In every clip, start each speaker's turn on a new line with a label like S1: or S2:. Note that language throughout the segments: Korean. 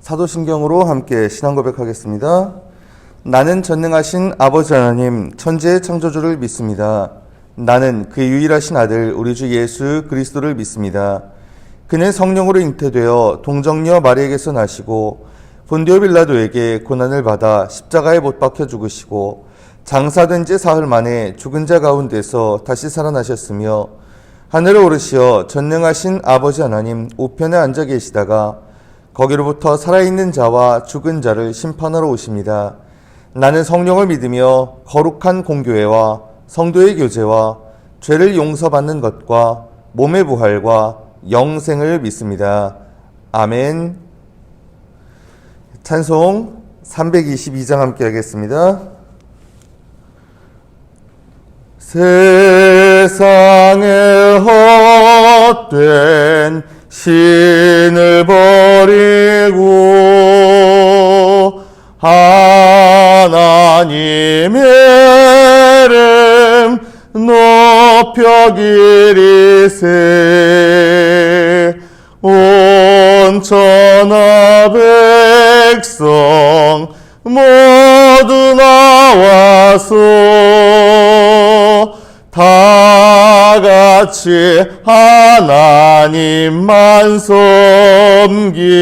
S1: 사도신경으로 함께 신앙 고백하겠습니다. 나는 전능하신 아버지 하나님 천지의 창조주를 믿습니다. 나는 그의 유일하신 아들 우리 주 예수 그리스도를 믿습니다. 그는 성령으로 잉태되어 동정녀 마리에게서 나시고 본디오 빌라도에게 고난을 받아 십자가에 못 박혀 죽으시고 장사된 지 사흘 만에 죽은 자 가운데서 다시 살아나셨으며 하늘에 오르시어 전능하신 아버지 하나님 우편에 앉아 계시다가 거기로부터 살아있는 자와 죽은 자를 심판하러 오십니다. 나는 성령을 믿으며 거룩한 공교회와 성도의 교제와 죄를 용서받는 것과 몸의 부활과 영생을 믿습니다. 아멘. 찬송 322장 함께 하겠습니다. 세상에 헛된 신을 버리고 하나님의 이름 높여 기리세 온 천하 백성 모두 나와서 다 같이 하나님만 섬기세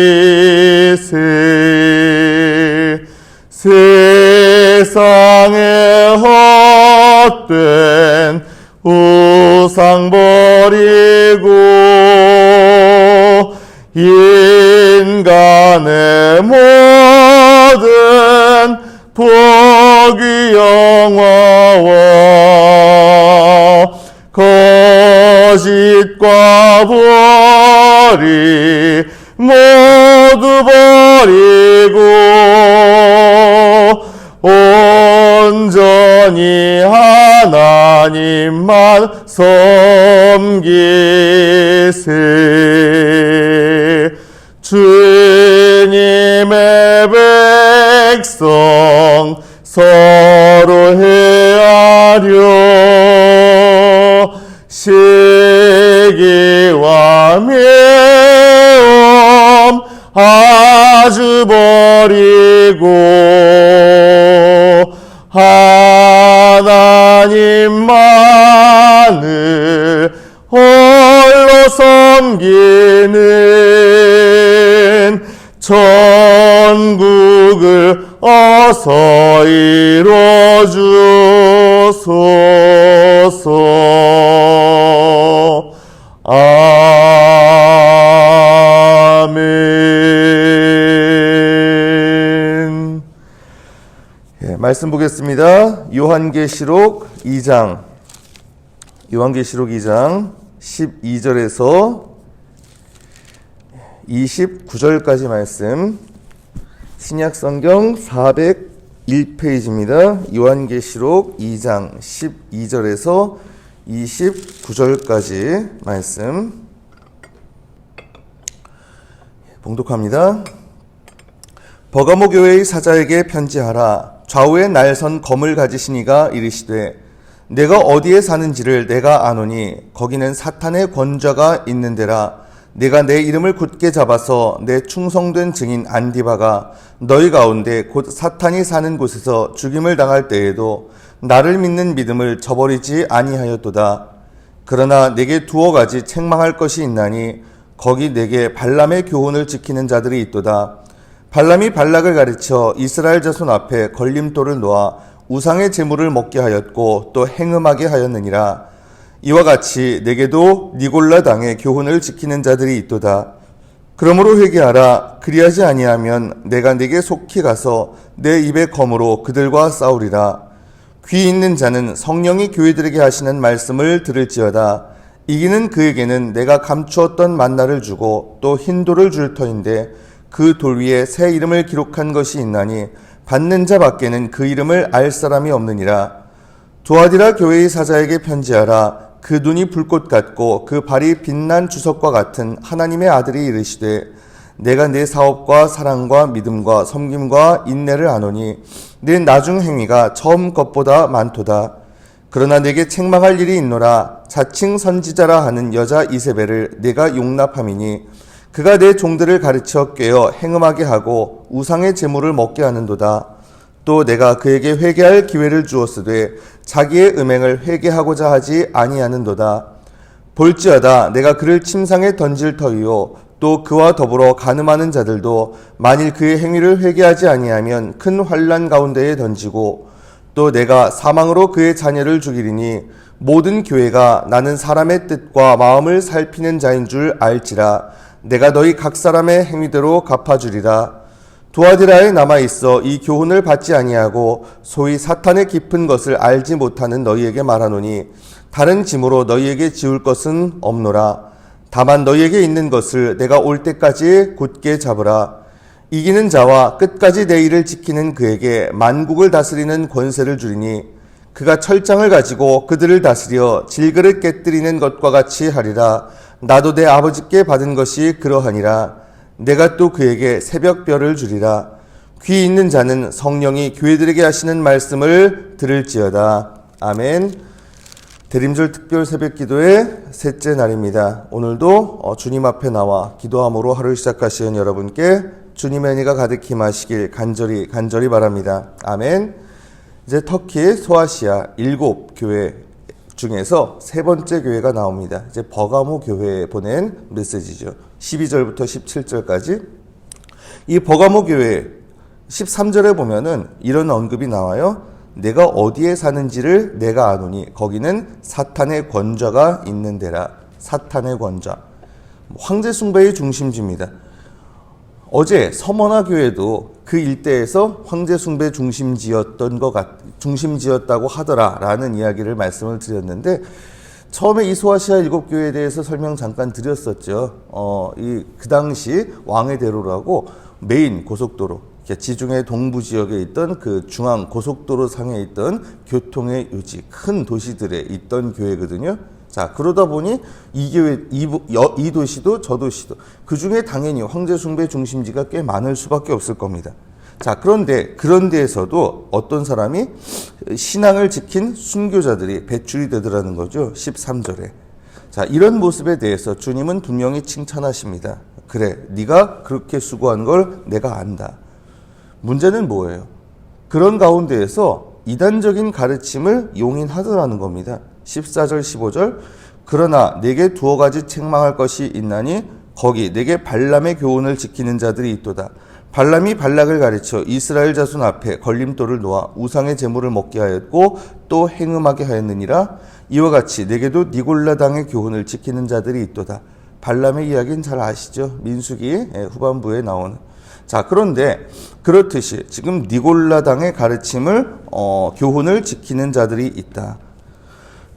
S1: 세상에 헛된 우상 버리고 인간의 모든 복이 영화와 거짓과 불의 모두 버리고 온전히 하나님만 섬기세 주님의 백성 서로 헤아려 시기와 미움 아주 버리고 하나님만을 홀로 섬기는 천국을 어서 이뤄주소서. 아멘. 말씀 보겠습니다. 요한계시록 2장 12절에서 29절까지 말씀, 신약성경 401페이지입니다. 요한계시록 2장 12절에서 29절까지 말씀 봉독합니다. 버가모 교회의 사자에게 편지하라. 좌우에 날선 검을 가지신 이가 이르시되 내가 어디에 사는지를 내가 아노니 거기는 사탄의 권좌가 있는 데라. 내가 내 이름을 굳게 잡아서 내 충성된 증인 안디바가 너희 가운데 곧 사탄이 사는 곳에서 죽임을 당할 때에도 나를 믿는 믿음을 저버리지 아니하였도다. 그러나 내게 두어 가지 책망할 것이 있나니 거기 내게 발람의 교훈을 지키는 자들이 있도다. 발람이 발락을 가르쳐 이스라엘 자손 앞에 걸림돌을 놓아 우상의 제물을 먹게 하였고 또 행음하게 하였느니라. 이와 같이 내게도 니골라 당의 교훈을 지키는 자들이 있도다. 그러므로 회개하라. 그리하지 아니하면 내가 네게 속히 가서 내 입의 검으로 그들과 싸우리라. 귀 있는 자는 성령이 교회들에게 하시는 말씀을 들을지어다. 이기는 그에게는 내가 감추었던 만나를 주고 또 흰 돌을 줄 터인데 그 돌 위에 새 이름을 기록한 것이 있나니 받는 자 밖에는 그 이름을 알 사람이 없느니라. 두아디라 교회의 사자에게 편지하라. 그 눈이 불꽃 같고 그 발이 빛난 주석과 같은 하나님의 아들이 이르시되 내가 내 사업과 사랑과 믿음과 섬김과 인내를 아노니 내 나중 행위가 처음 것보다 많도다. 그러나 내게 책망할 일이 있노라. 자칭 선지자라 하는 여자 이세벨을 내가 용납함이니 그가 내 종들을 가르쳐 꿰어 행음하게 하고 우상의 제물을 먹게 하는도다. 또 내가 그에게 회개할 기회를 주었으되 자기의 음행을 회개하고자 하지 아니하는도다. 볼지어다 내가 그를 침상에 던질 터이요 또 그와 더불어 간음하는 자들도 만일 그의 행위를 회개하지 아니하면 큰 환난 가운데에 던지고 또 내가 사망으로 그의 자녀를 죽이리니 모든 교회가 나는 사람의 뜻과 마음을 살피는 자인 줄 알지라. 내가 너희 각 사람의 행위대로 갚아주리라. 두아디라에 남아있어 이 교훈을 받지 아니하고 소위 사탄의 깊은 것을 알지 못하는 너희에게 말하노니 다른 짐으로 너희에게 지울 것은 없노라. 다만 너희에게 있는 것을 내가 올 때까지 굳게 잡으라. 이기는 자와 끝까지 내 일을 지키는 그에게 만국을 다스리는 권세를 주리니 그가 철장을 가지고 그들을 다스려 질그릇 깨뜨리는 것과 같이 하리라. 나도 내 아버지께 받은 것이 그러하니라. 내가 또 그에게 새벽별을 주리라. 귀 있는 자는 성령이 교회들에게 하시는 말씀을 들을지어다. 아멘. 대림절 특별 새벽 기도의 셋째 날입니다. 오늘도 주님 앞에 나와 기도함으로 하루 시작하시는 여러분께 주님의 은혜가 가득히 마시길 간절히 바랍니다. 아멘. 이제 터키 소아시아 7교회 중에서 세 번째 교회가 나옵니다. 이제 버가모 교회에 보낸 메시지죠. 12절부터 17절까지. 이 버가모 교회 13절에 보면은 이런 언급이 나와요. 내가 어디에 사는지를 내가 아노니 거기는 사탄의 권좌가 있는 데라. 사탄의 권좌. 황제 숭배의 중심지입니다. 어제 서머나 교회도 그 일대에서 황제 숭배 중심지였다고 하더라라는 이야기를 말씀을 드렸는데 처음에 이 소아시아 7교회에 대해서 설명 잠깐 드렸었죠. 그 당시 왕의 대로라고 메인 고속도로, 지중해 동부 지역에 있던 그 중앙 고속도로 상에 있던 교통의 유지, 큰 도시들에 있던 교회거든요. 자, 그러다 보니 이 교회, 이 도시도 저 도시도 그 중에 당연히 황제 숭배 중심지가 꽤 많을 수밖에 없을 겁니다. 자, 그런데 그런 데에서도 어떤 사람이 신앙을 지킨 순교자들이 배출이 되더라는 거죠. 13절에. 자, 이런 모습에 대해서 주님은 분명히 칭찬하십니다. 그래, 네가 그렇게 수고한 걸 내가 안다. 문제는 뭐예요? 그런 가운데에서 이단적인 가르침을 용인하더라는 겁니다. 14절 15절 그러나 내게 두어 가지 책망할 것이 있나니 거기 내게 발람의 교훈을 지키는 자들이 있도다. 발람이 발락을 가르쳐 이스라엘 자손 앞에 걸림돌을 놓아 우상의 제물을 먹게 하였고 또 행음하게 하였느니라. 이와 같이 내게도 니골라 당의 교훈을 지키는 자들이 있도다. 발람의 이야기는 잘 아시죠? 민수기 후반부에 나오는. 자, 그런데 그렇듯이 지금 니골라 당의 가르침을 교훈을 지키는 자들이 있다.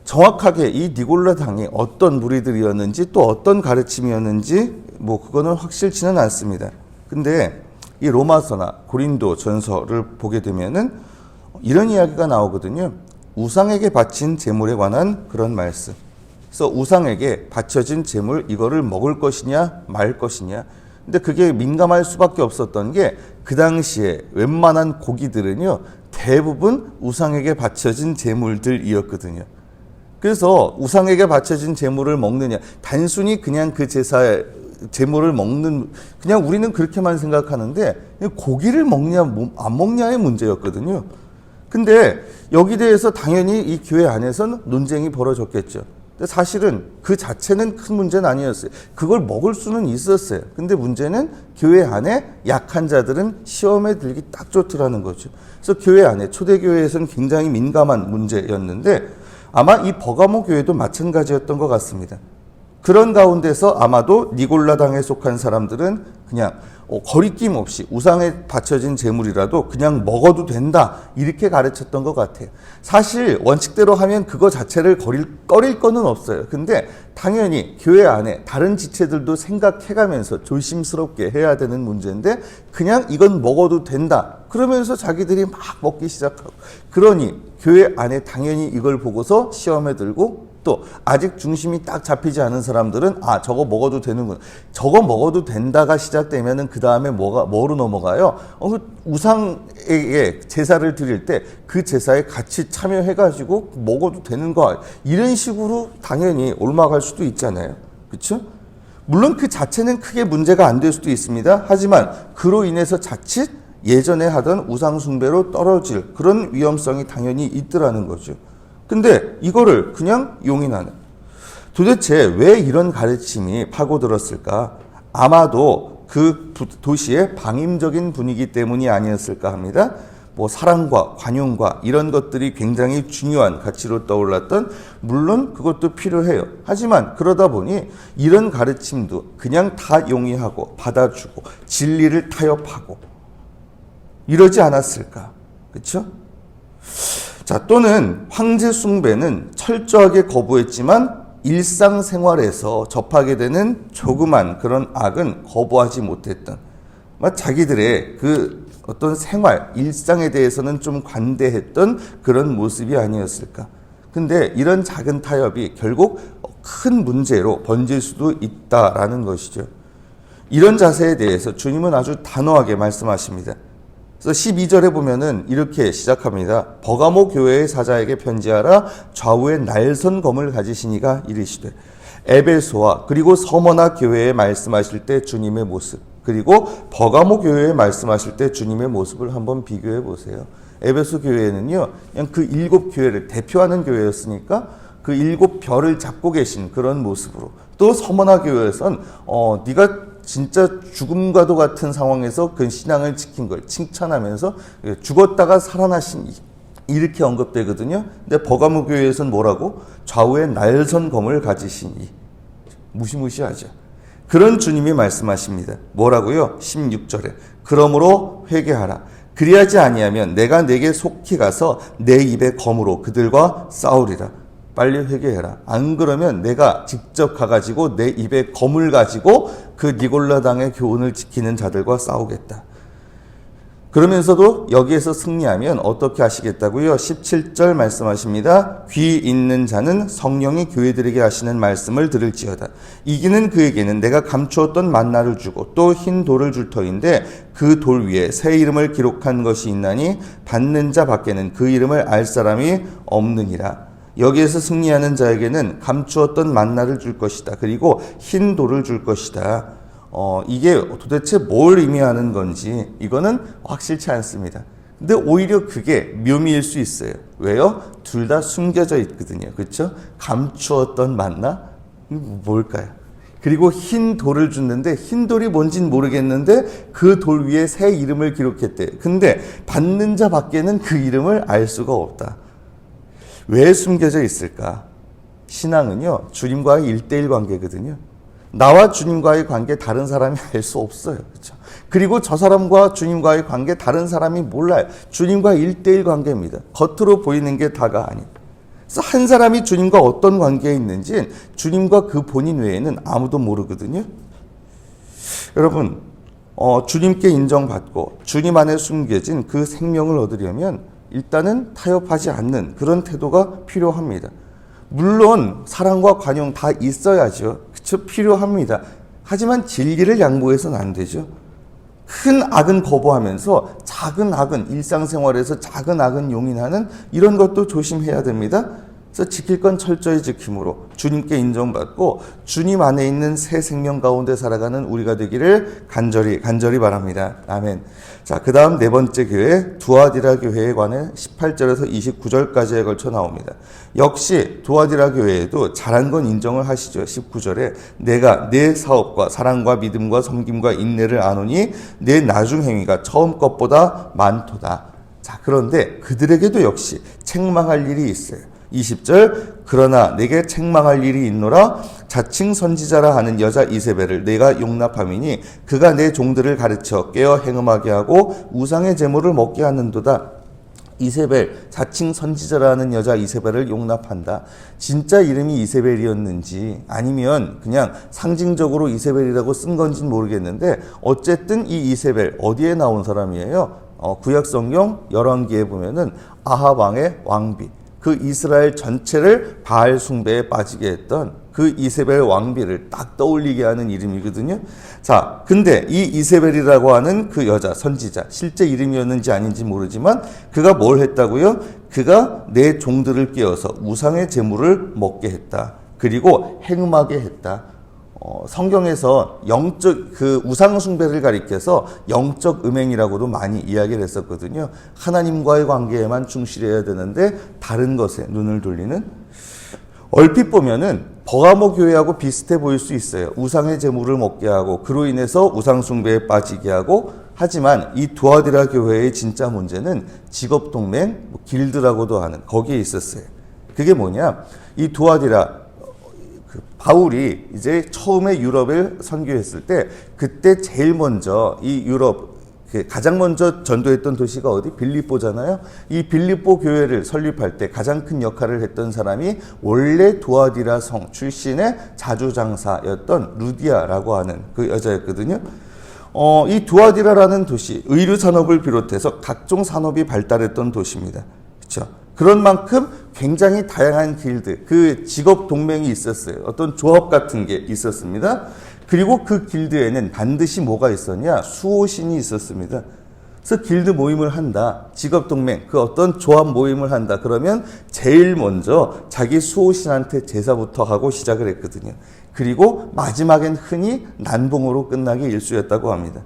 S1: 정확하게 이 니골라 당이 어떤 무리들이었는지 또 어떤 가르침이었는지 그거는 확실치는 않습니다. 근데 이 로마서나 고린도 전서를 보게 되면은 이런 이야기가 나오거든요. 우상에게 바친 제물에 관한 그런 말씀. 그래서 우상에게 바쳐진 제물 이거를 먹을 것이냐 말 것이냐. 근데 그게 민감할 수밖에 없었던 게 그 당시에 웬만한 고기들은요 대부분 우상에게 바쳐진 제물들이었거든요. 그래서 우상에게 바쳐진 제물을 먹느냐, 단순히 그냥 그 제사의 제물을 먹는, 그냥 우리는 그렇게만 생각하는데 고기를 먹냐 안 먹냐의 문제였거든요. 근데 여기 대해서 당연히 이 교회 안에서는 논쟁이 벌어졌겠죠. 근데 사실은 그 자체는 큰 문제는 아니었어요. 그걸 먹을 수는 있었어요. 근데 문제는 교회 안에 약한 자들은 시험에 들기 딱 좋더라는 거죠. 그래서 교회 안에, 초대교회에서는 굉장히 민감한 문제였는데 아마 이 버가모 교회도 마찬가지였던 것 같습니다. 그런 가운데서 아마도 니골라 당에 속한 사람들은 그냥 거리낌 없이 우상에 바쳐진 제물이라도 그냥 먹어도 된다 이렇게 가르쳤던 것 같아요. 사실 원칙대로 하면 그거 자체를 꺼릴 거는 없어요. 근데 당연히 교회 안에 다른 지체들도 생각해가면서 조심스럽게 해야 되는 문제인데 그냥 이건 먹어도 된다 그러면서 자기들이 막 먹기 시작하고, 그러니 교회 안에 당연히 이걸 보고서 시험에 들고, 또 아직 중심이 딱 잡히지 않은 사람들은 저거 먹어도 되는구나, 저거 먹어도 된다가 시작되면은 그 다음에 뭐로 넘어가요? 우상에게 제사를 드릴 때 그 제사에 같이 참여해가지고 먹어도 되는 거, 이런 식으로 당연히 올라갈 수도 있잖아요. 그렇죠? 물론 그 자체는 크게 문제가 안 될 수도 있습니다. 하지만 그로 인해서 자칫 예전에 하던 우상숭배로 떨어질 그런 위험성이 당연히 있더라는 거죠. 근데 이거를 그냥 용인하는. 도대체 왜 이런 가르침이 파고들었을까? 아마도 그 도시의 방임적인 분위기 때문이 아니었을까 합니다. 뭐 사랑과 관용과 이런 것들이 굉장히 중요한 가치로 떠올랐던, 물론 그것도 필요해요. 하지만 그러다 보니 이런 가르침도 그냥 다 용이하고 받아주고 진리를 타협하고 이러지 않았을까? 그렇죠? 자, 또는 황제 숭배는 철저하게 거부했지만 일상생활에서 접하게 되는 조그만 그런 악은 거부하지 못했던, 자기들의 그 어떤 생활, 일상에 대해서는 좀 관대했던 그런 모습이 아니었을까. 근데 이런 작은 타협이 결국 큰 문제로 번질 수도 있다라는 것이죠. 이런 자세에 대해서 주님은 아주 단호하게 말씀하십니다. 그래서 12절에 보면은 이렇게 시작합니다. 버가모 교회의 사자에게 편지하라. 좌우에 날선 검을 가지시니가 이르시되. 에베소와 그리고 서머나 교회에 말씀하실 때 주님의 모습, 그리고 버가모 교회에 말씀하실 때 주님의 모습을 한번 비교해 보세요. 에베소 교회는요, 그냥 그 7 교회를 대표하는 교회였으니까 그 7 별을 잡고 계신 그런 모습으로, 또 서머나 교회에선 네가 진짜 죽음과도 같은 상황에서 그 신앙을 지킨 걸 칭찬하면서 죽었다가 살아나신, 이렇게 언급되거든요. 근데 버가모 교회에서는 뭐라고? 좌우에 날선 검을 가지시니. 무시무시하죠. 그런 주님이 말씀하십니다. 뭐라고요? 16절에 그러므로 회개하라. 그리하지 아니하면 내가 내게 속히 가서 내 입에 검으로 그들과 싸우리라. 빨리 회개해라. 안 그러면 내가 직접 가가지고 내 입에 검을 가지고 그 니골라당의 교훈을 지키는 자들과 싸우겠다. 그러면서도 여기에서 승리하면 어떻게 하시겠다고요? 17절 말씀하십니다. 귀 있는 자는 성령이 교회들에게 하시는 말씀을 들을지어다. 이기는 그에게는 내가 감추었던 만나를 주고 또 흰 돌을 줄 터인데 그 돌 위에 새 이름을 기록한 것이 있나니 받는 자 밖에는 그 이름을 알 사람이 없느니라. 여기에서 승리하는 자에게는 감추었던 만나를 줄 것이다. 그리고 흰 돌을 줄 것이다. 이게 도대체 뭘 의미하는 건지 이거는 확실치 않습니다. 근데 오히려 그게 묘미일 수 있어요. 왜요? 둘 다 숨겨져 있거든요. 그렇죠? 감추었던 만나? 뭘까요? 그리고 흰 돌을 줬는데 흰 돌이 뭔진 모르겠는데 그 돌 위에 새 이름을 기록했대. 근데 받는 자 밖에는 그 이름을 알 수가 없다. 왜 숨겨져 있을까? 신앙은요, 주님과의 1:1 관계거든요. 나와 주님과의 관계 다른 사람이 알 수 없어요. 그렇죠? 그리고 저 사람과 주님과의 관계 다른 사람이 몰라요. 주님과 1:1 관계입니다. 겉으로 보이는 게 다가 아니에요. 그래서 한 사람이 주님과 어떤 관계에 있는지 주님과 그 본인 외에는 아무도 모르거든요. 여러분, 주님께 인정받고 주님 안에 숨겨진 그 생명을 얻으려면 일단은 타협하지 않는 그런 태도가 필요합니다. 물론 사랑과 관용 다 있어야죠. 그쵸? 필요합니다. 하지만 진리를 양보해서는 안 되죠. 큰 악은 거부하면서 작은 악은, 일상생활에서 작은 악은 용인하는 이런 것도 조심해야 됩니다. 그래서 지킬 건 철저히 지킴으로 주님께 인정받고 주님 안에 있는 새 생명 가운데 살아가는 우리가 되기를 간절히 바랍니다. 아멘. 자, 그 다음 네 번째 교회, 두아디라 교회에 관해 18절에서 29절까지에 걸쳐 나옵니다. 역시 두아디라 교회에도 잘한 건 인정을 하시죠. 19절에 내가 내 사업과 사랑과 믿음과 섬김과 인내를 아노니 내 나중 행위가 처음 것보다 많도다. 자, 그런데 그들에게도 역시 책망할 일이 있어요. 20절 그러나 내게 책망할 일이 있노라. 자칭 선지자라 하는 여자 이세벨을 내가 용납함이니 그가 내 종들을 가르쳐 깨어 행음하게 하고 우상의 제물을 먹게 하는도다. 이세벨, 자칭 선지자라는 여자 이세벨을 용납한다. 진짜 이름이 이세벨이었는지 아니면 그냥 상징적으로 이세벨이라고 쓴 건지는 모르겠는데 어쨌든 이 이세벨 어디에 나온 사람이에요? 구약성경 열왕기에 보면은 아합 왕의 왕비, 그 이스라엘 전체를 바알 숭배에 빠지게 했던 그 이세벨 왕비를 딱 떠올리게 하는 이름이거든요. 자, 근데 이 이세벨이라고 하는 그 여자 선지자, 실제 이름이었는지 아닌지 모르지만 그가 뭘 했다고요? 그가 내 종들을 깨워서 우상의 제물을 먹게 했다. 그리고 행음하게 했다. 성경에서 영적 그 우상 숭배를 가리켜서 영적 음행이라고도 많이 이야기를 했었거든요. 하나님과의 관계에만 충실해야 되는데 다른 것에 눈을 돌리는, 얼핏 보면은 버가모 교회하고 비슷해 보일 수 있어요. 우상의 제물을 먹게 하고 그로 인해서 우상 숭배에 빠지게 하고. 하지만 이 두아디라 교회의 진짜 문제는 직업 동맹, 길드라고도 하는 거기에 있었어요. 그게 뭐냐? 이 두아디라 바울이 이제 처음에 유럽을 선교했을 때 그때 제일 먼저 이 유럽 가장 먼저 전도했던 도시가 어디? 빌립보잖아요. 이 빌립보 교회를 설립할 때 가장 큰 역할을 했던 사람이 원래 두아디라 성 출신의 자주장사였던 루디아라고 하는 그 여자였거든요. 이 두아디라라는 도시, 의류 산업을 비롯해서 각종 산업이 발달했던 도시입니다. 그렇죠? 그런 만큼 굉장히 다양한 길드, 그 직업 동맹이 있었어요. 어떤 조합 같은 게 있었습니다. 그리고 그 길드에는 반드시 뭐가 있었냐? 수호신이 있었습니다. 그래서 길드 모임을 한다. 직업 동맹, 그 어떤 조합 모임을 한다. 그러면 제일 먼저 자기 수호신한테 제사부터 하고 시작을 했거든요. 그리고 마지막엔 흔히 난봉으로 끝나기 일쑤였다고 합니다.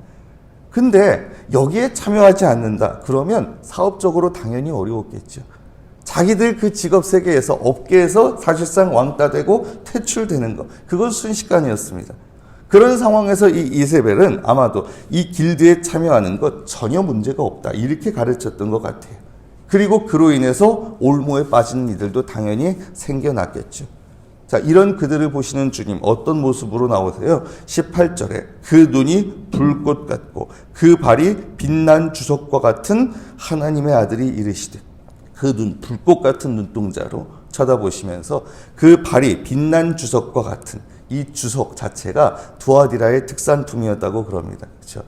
S1: 근데 여기에 참여하지 않는다. 그러면 사업적으로 당연히 어려웠겠죠. 자기들 그 직업 세계에서, 업계에서 사실상 왕따 되고 퇴출되는 것. 그건 순식간이었습니다. 그런 상황에서 이 이세벨은 아마도 이 길드에 참여하는 것 전혀 문제가 없다. 이렇게 가르쳤던 것 같아요. 그리고 그로 인해서 올무에 빠진 이들도 당연히 생겨났겠죠. 자, 이런 그들을 보시는 주님 어떤 모습으로 나오세요? 18절에 그 눈이 불꽃 같고 그 발이 빛난 주석과 같은 하나님의 아들이 이르시되, 그 눈, 불꽃 같은 눈동자로 쳐다보시면서 그 발이 빛난 주석과 같은, 이 주석 자체가 두아디라의 특산품이었다고 그럽니다. 그렇죠?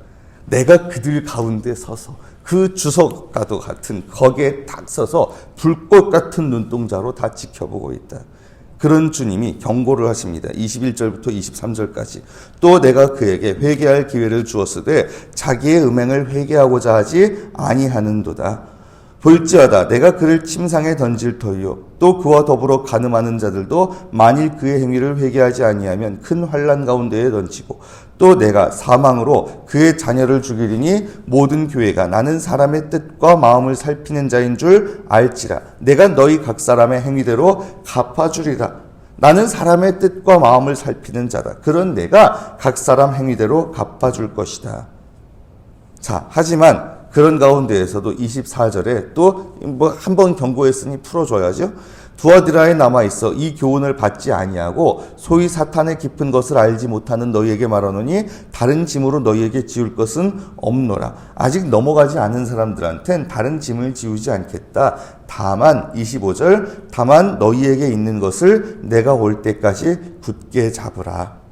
S1: 내가 그들 가운데 서서 그 주석과도 같은 거기에 딱 서서 불꽃 같은 눈동자로 다 지켜보고 있다. 그런 주님이 경고를 하십니다. 21절부터 23절까지. 또 내가 그에게 회개할 기회를 주었으되 자기의 음행을 회개하고자 하지 아니하는도다. 볼지어다 내가 그를 침상에 던질 터이요 또 그와 더불어 간음하는 자들도 만일 그의 행위를 회개하지 아니하면 큰 환난 가운데에 던지고, 또 내가 사망으로 그의 자녀를 죽이리니 모든 교회가 나는 사람의 뜻과 마음을 살피는 자인 줄 알지라. 내가 너희 각 사람의 행위대로 갚아주리라. 나는 사람의 뜻과 마음을 살피는 자다. 그런 내가 각 사람 행위대로 갚아줄 것이다. 자, 하지만 그런 가운데에서도 24절에 또 한 번 경고했으니 풀어줘야죠. 두아디라에 남아있어 이 교훈을 받지 아니하고 소위 사탄의 깊은 것을 알지 못하는 너희에게 말하노니 다른 짐으로 너희에게 지울 것은 없노라. 아직 넘어가지 않은 사람들한텐 다른 짐을 지우지 않겠다. 다만 25절 다만 너희에게 있는 것을 내가 올 때까지 굳게 잡으라.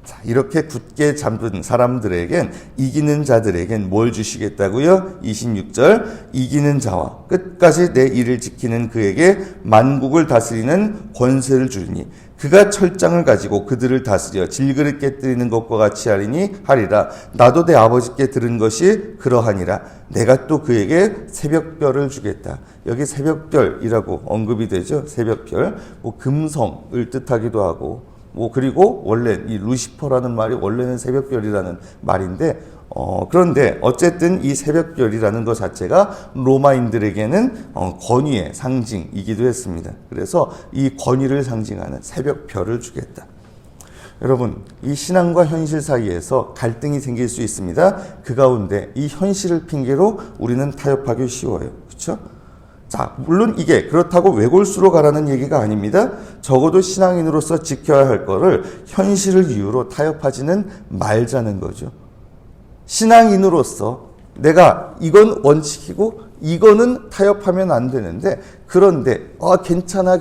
S1: 자, 이렇게 굳게 잡은 사람들에겐, 이기는 자들에겐 뭘 주시겠다고요? 26절 이기는 자와 끝까지 내 일을 지키는 그에게 만국을 다스리는 권세를 주리니 그가 철장을 가지고 그들을 다스려 질그릇 깨뜨리는 것과 같이 하리라. 나도 내 아버지께 들은 것이 그러하니라. 내가 또 그에게 새벽별을 주겠다. 여기 새벽별이라고 언급이 되죠. 새벽별, 금성을 뜻하기도 하고, 그리고 원래 이 루시퍼라는 말이 원래는 새벽별이라는 말인데, 그런데 어쨌든 이 새벽별이라는 것 자체가 로마인들에게는 권위의 상징이기도 했습니다. 그래서 이 권위를 상징하는 새벽별을 주겠다. 여러분, 이 신앙과 현실 사이에서 갈등이 생길 수 있습니다. 그 가운데 이 현실을 핑계로 우리는 타협하기 쉬워요. 그렇죠? 자, 물론 이게 그렇다고 외골수로 가라는 얘기가 아닙니다. 적어도 신앙인으로서 지켜야 할 거를 현실을 이유로 타협하지는 말자는 거죠. 신앙인으로서 내가 이건 원칙이고 이거는 타협하면 안 되는데, 그런데 괜찮아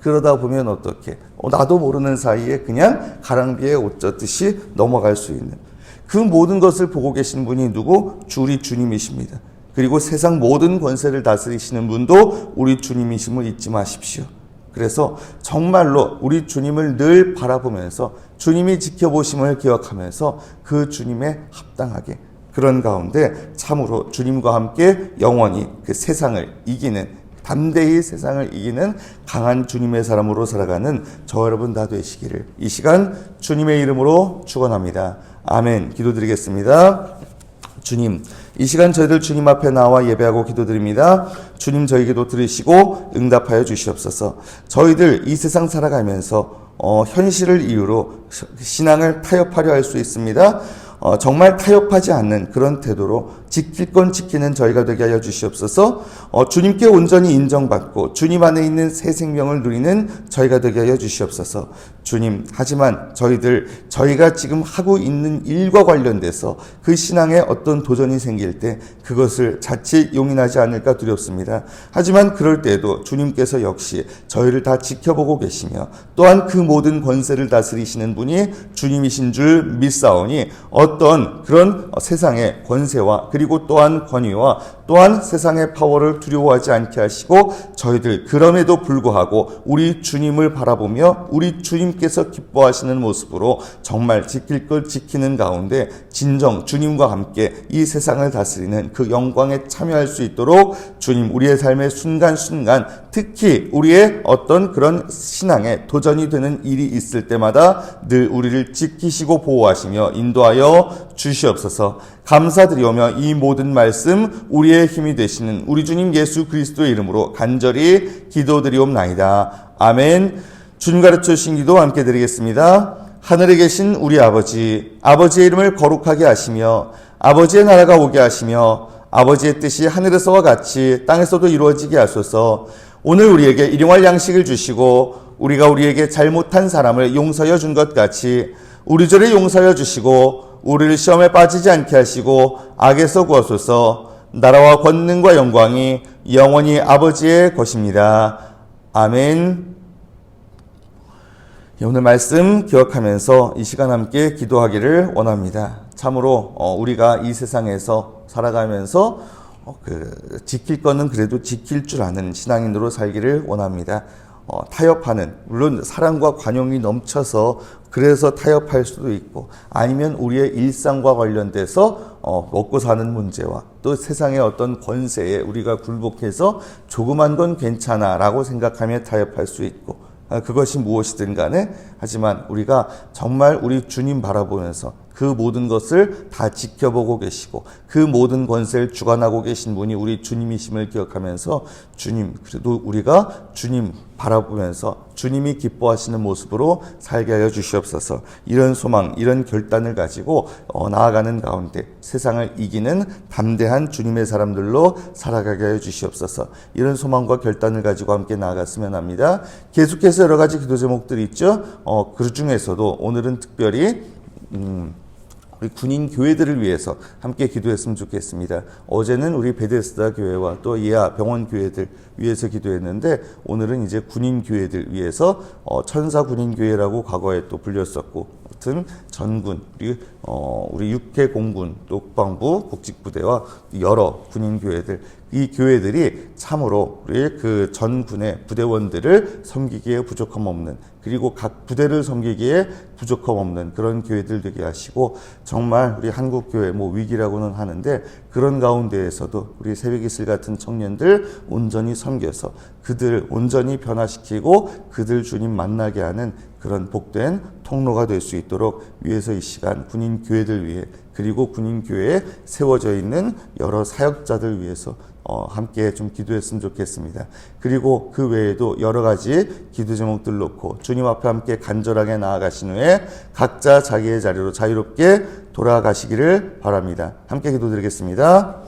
S1: 그러다 보면 어떻게 나도 모르는 사이에 그냥 가랑비에 옷 젖듯이 넘어갈 수 있는, 그 모든 것을 보고 계신 분이 누구? 우리 주님이십니다. 그리고 세상 모든 권세를 다스리시는 분도 우리 주님이심을 잊지 마십시오. 그래서 정말로 우리 주님을 늘 바라보면서 주님이 지켜보심을 기억하면서 그 주님에 합당하게, 그런 가운데 참으로 주님과 함께 영원히 그 세상을 이기는 담대히 세상을 이기는 강한 주님의 사람으로 살아가는 저 여러분 다 되시기를 이 시간 주님의 이름으로 축원합니다. 아멘. 기도드리겠습니다. 주님, 이 시간 저희들 주님 앞에 나와 예배하고 기도드립니다. 주님 저희 기도 들으시고 응답하여 주시옵소서. 저희들 이 세상 살아가면서 현실을 이유로 신앙을 타협하려 할 수 있습니다. 정말 타협하지 않는 그런 태도로 지킬 건 지키는 저희가 되게 하여 주시옵소서. 주님께 온전히 인정받고 주님 안에 있는 새 생명을 누리는 저희가 되게 하여 주시옵소서. 주님, 하지만 저희가 지금 하고 있는 일과 관련돼서 그 신앙에 어떤 도전이 생길 때 그것을 자칫 용인하지 않을까 두렵습니다. 하지만 그럴 때에도 주님께서 역시 저희를 다 지켜보고 계시며 또한 그 모든 권세를 다스리시는 분이 주님이신 줄 믿사오니 어떤 그런 세상의 권세와 그리고 또한 권위와 또한 세상의 파워를 두려워하지 않게 하시고 저희들 그럼에도 불구하고 우리 주님을 바라보며 우리 주님께서 기뻐하시는 모습으로 정말 지킬 걸 지키는 가운데 진정 주님과 함께 이 세상을 다스리는 그 영광에 참여할 수 있도록 주님 우리의 삶의 순간순간 특히 우리의 어떤 그런 신앙에 도전이 되는 일이 있을 때마다 늘 우리를 지키시고 보호하시며 인도하여 주시옵소서. 감사드리오며 이 모든 말씀 우리의 힘이 되시는 우리 주님 예수 그리스도의 이름으로 간절히 기도드리옵나이다. 아멘. 주님 가르쳐 주신 기도 함께 드리겠습니다. 하늘에 계신 우리 아버지, 아버지의 이름을 거룩하게 하시며 아버지의 나라가 오게 하시며 아버지의 뜻이 하늘에서와 같이 땅에서도 이루어지게 하소서. 오늘 우리에게 일용할 양식을 주시고 우리가 우리에게 잘못한 사람을 용서하여 준 것 같이 우리 죄를 용서하여 주시고 우리를 시험에 빠지지 않게 하시고 악에서 구하소서. 나라와 권능과 영광이 영원히 아버지의 것입니다. 아멘. 오늘 말씀 기억하면서 이 시간 함께 기도하기를 원합니다. 참으로 우리가 이 세상에서 살아가면서 지킬 거는 그래도 지킬 줄 아는 신앙인으로 살기를 원합니다. 타협하는, 물론 사랑과 관용이 넘쳐서 그래서 타협할 수도 있고 아니면 우리의 일상과 관련돼서 먹고 사는 문제와 또 세상의 어떤 권세에 우리가 굴복해서 조그만 건 괜찮아 라고 생각하며 타협할 수 있고 그것이 무엇이든 간에 하지만 우리가 정말 우리 주님 바라보면서 그 모든 것을 다 지켜보고 계시고 그 모든 권세를 주관하고 계신 분이 우리 주님이심을 기억하면서 주님, 그래도 우리가 주님 바라보면서 주님이 기뻐하시는 모습으로 살게 하여 주시옵소서. 이런 소망, 이런 결단을 가지고 나아가는 가운데 세상을 이기는 담대한 주님의 사람들로 살아가게 하여 주시옵소서. 이런 소망과 결단을 가지고 함께 나아갔으면 합니다. 계속해서 여러 가지 기도 제목들이 있죠. 그 중에서도 오늘은 특별히 우리 군인 교회들을 위해서 함께 기도했으면 좋겠습니다. 어제는 우리 베데스다 교회와 또 이하 병원 교회들 위해서 기도했는데 오늘은 이제 군인 교회들 위해서 천사 군인 교회라고 과거에 또 불렸었고 같은 전군 우리 육해 공군 또 국방부 복직부대와 여러 군인 교회들 이 교회들이 참으로 우리 그 전군의 부대원들을 섬기기에 부족함 없는 그리고 각 부대를 섬기기에 부족함 없는 그런 교회들 되게 하시고 정말 우리 한국 교회 위기라고는 하는데 그런 가운데에서도 우리 새벽이슬 같은 청년들 온전히 섬겨서 그들 온전히 변화시키고 그들 주님 만나게 하는 그런 복된 통로가 될 수 있도록 위해서 이 시간 군인 교회들 위해 그리고 군인 교회에 세워져 있는 여러 사역자들 위해서 함께 좀 기도했으면 좋겠습니다. 그리고 그 외에도 여러 가지 기도 제목들 놓고 주님 앞에 함께 간절하게 나아가신 후에 각자 자기의 자리로 자유롭게 돌아가시기를 바랍니다. 함께 기도드리겠습니다.